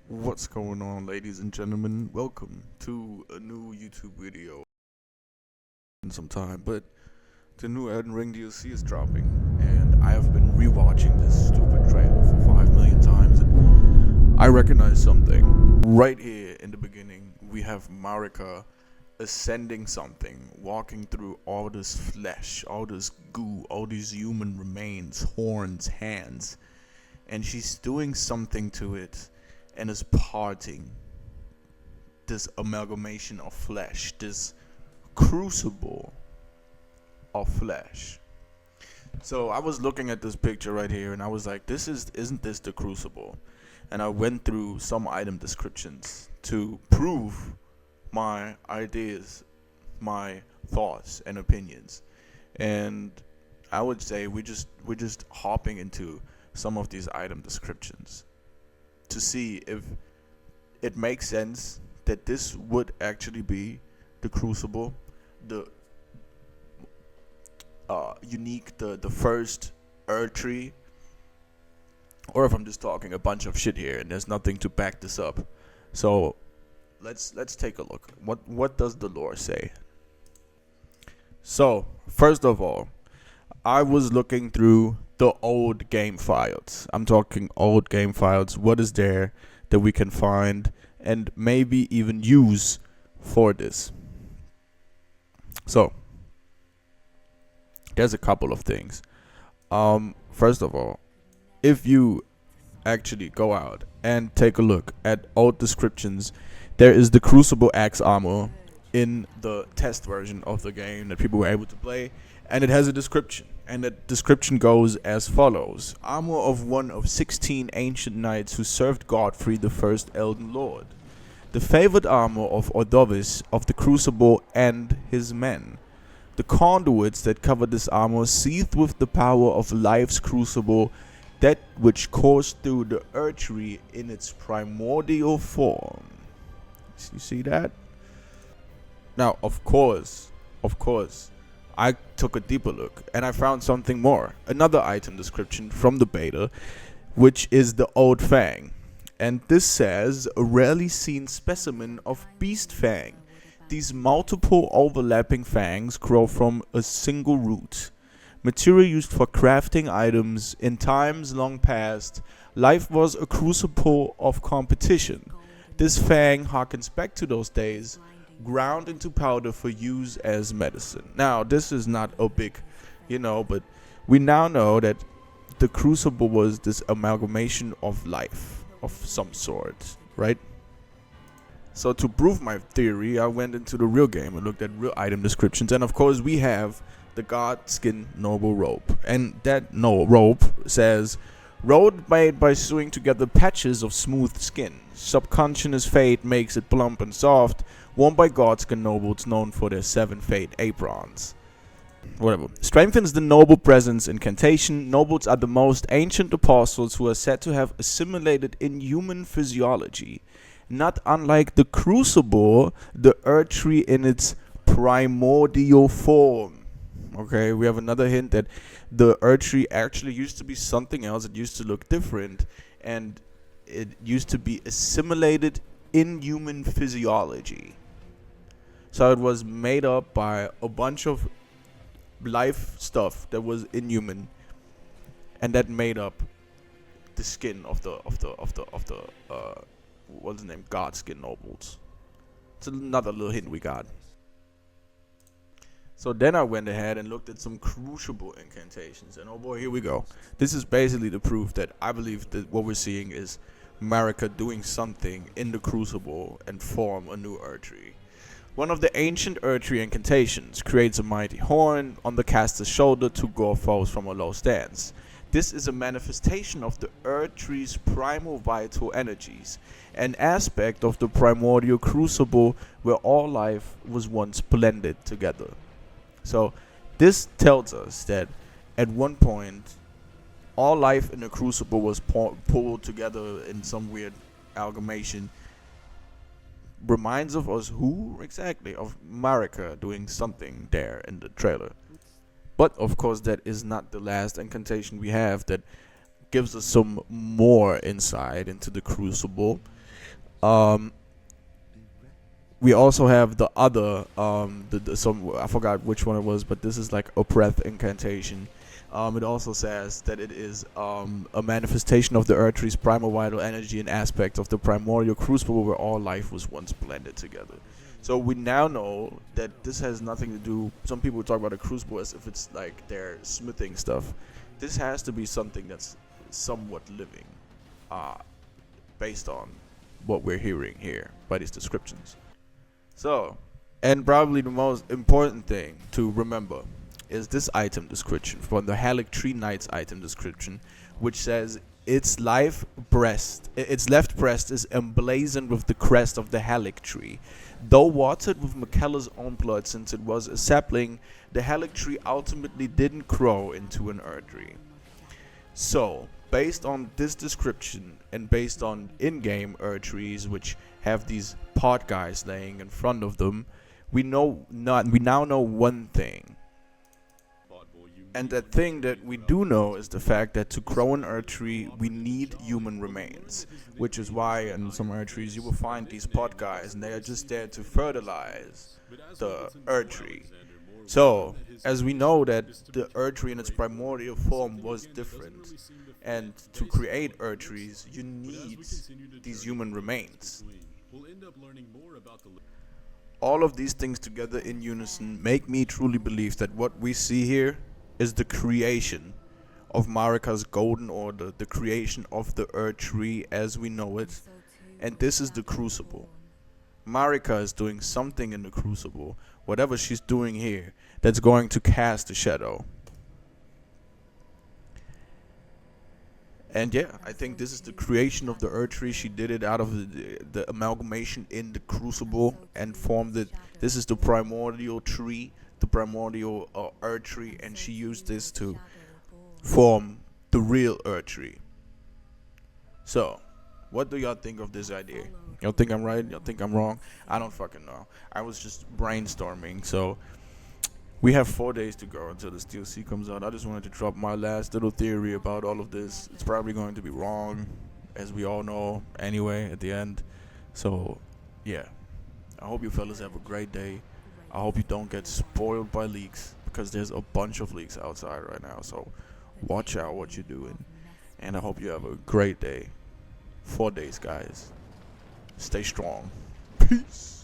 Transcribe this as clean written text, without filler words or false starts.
What's going on, ladies and gentlemen? Welcome to a new YouTube video in some time, but the new Elden Ring DLC is dropping, and I have been rewatching this stupid trailer for 5 million times, and I recognize something. Right here in the beginning, we have Marika ascending something, walking through all this flesh, all this goo, all these human remains, horns, hands, and she's doing something to it and is parting this amalgamation of flesh, this crucible of flesh. So I was looking at this picture right here and I was like, isn't this the crucible? And I went through some item descriptions to prove my ideas, my thoughts and opinions. And I would say we're just hopping into some of these item descriptions to see if it makes sense that this would actually be the crucible, the the first Erdtree, or if I'm just talking a bunch of shit here and there's nothing to back this up. So let's take a look. What does the lore say? So first of all, I was looking through the old game files. I'm talking old game files. What is there that we can find and maybe even use for this? So there's a couple of things. First of all, if you actually go out and take a look at old descriptions, there is the Crucible Axe armor in the test version of the game that people were able to play, and it has a description, and the description goes as follows: armor of one of 16 ancient knights who served Godfrey the first Elden Lord, the favored armor of Ordovis of the Crucible and his men. The conduits that cover this armor seethed with the power of life's crucible, that which coursed through the Erdtree in its primordial form. You see that? Now, of course, I took a deeper look and I found something more. Another item description from the beta, which is the Old Fang. And this says, a rarely seen specimen of beast fang. These multiple overlapping fangs grow from a single root. Material used for crafting items in times long past, life was a crucible of competition. This fang harkens back to those days, ground into powder for use as medicine. Now, this is not a big, but we now know that the crucible was this amalgamation of life of some sort, right? So to prove my theory, I went into the real game and looked at real item descriptions, and of course we have the God Skin Noble Rope, and that rope says, rope made by sewing together patches of smooth skin. Subconscious fate makes it plump and soft, worn by Godskin nobles known for their 7 fate aprons. Whatever. Strengthens the noble presence incantation. Nobles are the most ancient apostles who are said to have assimilated inhuman physiology. Not unlike the Crucible, the Erdtree in its primordial form. Okay, we have another hint that the Erdtree actually used to be something else. It used to look different, and it used to be assimilated in human physiology. So it was made up by a bunch of life stuff that was inhuman, and that made up the skin of the what's the name? Godskin nobles. It's another little hint we got. So then I went ahead and looked at some crucible incantations, and oh boy, here we go. This is basically the proof that I believe that what we're seeing is Marika doing something in the crucible and form a new Erdtree. One of the ancient Erdtree incantations creates a mighty horn on the caster's shoulder to gore foes from a low stance. This is a manifestation of the Erdtree's primal vital energies, an aspect of the primordial crucible where all life was once blended together. So this tells us that at one point all life in the crucible was pulled together in some weird amalgamation. Reminds of us who exactly? Of Marika doing something there in the trailer. But of course that is not the last incantation we have that gives us some more insight into the crucible. Um, we also have the other some, I forgot which one it was, but this is like a breath incantation. It also says that it is a manifestation of the Erdtree's primal vital energy and aspect of the primordial crucible where all life was once blended together. So we now know that this has nothing to do. Some people talk about a crucible as if it's like they're smithing stuff. This has to be something that's somewhat living, uh, based on what we're hearing here by these descriptions. So, and probably the most important thing to remember is this item description from the Erdtree Knight's item description, which says its left breast is emblazoned with the crest of the Erdtree. Though watered with Michaela's own blood since it was a sapling, the Erdtree ultimately didn't grow into an Erdtree. So, based on this description and based on in-game Erdtrees, which have these pot guys laying in front of them, we now know one thing. And that thing that we do know is the fact that to grow an Erdtree, we need human remains. Which is why in some Erdtrees you will find these pot guys, and they are just there to fertilize the Erdtree. So, as we know that the Erdtree in its primordial form was different, and to create Erdtrees, you need these human remains. All of these things together in unison make me truly believe that what we see here is the creation of Marika's golden order, the creation of the Erdtree as we know it, and this is the crucible. Marika is doing something in the crucible, whatever she's doing here, that's going to cast a shadow. And yeah, I think this is the creation of the Erdtree. She did it out of the amalgamation in the crucible and formed it. This is the primordial tree, the primordial Erdtree, and she used this to form the real Erdtree. So, what do y'all think of this idea? Y'all think I'm right? Y'all think I'm wrong? I don't fucking know. I was just brainstorming. So, we have 4 days to go until this DLC comes out. I just wanted to drop my last little theory about all of this. It's probably going to be wrong, as we all know, anyway, at the end. So, yeah. I hope you fellas have a great day. I hope you don't get spoiled by leaks, because there's a bunch of leaks outside right now. So, watch out what you're doing. And I hope you have a great day. 4 days, guys. Stay strong. Peace.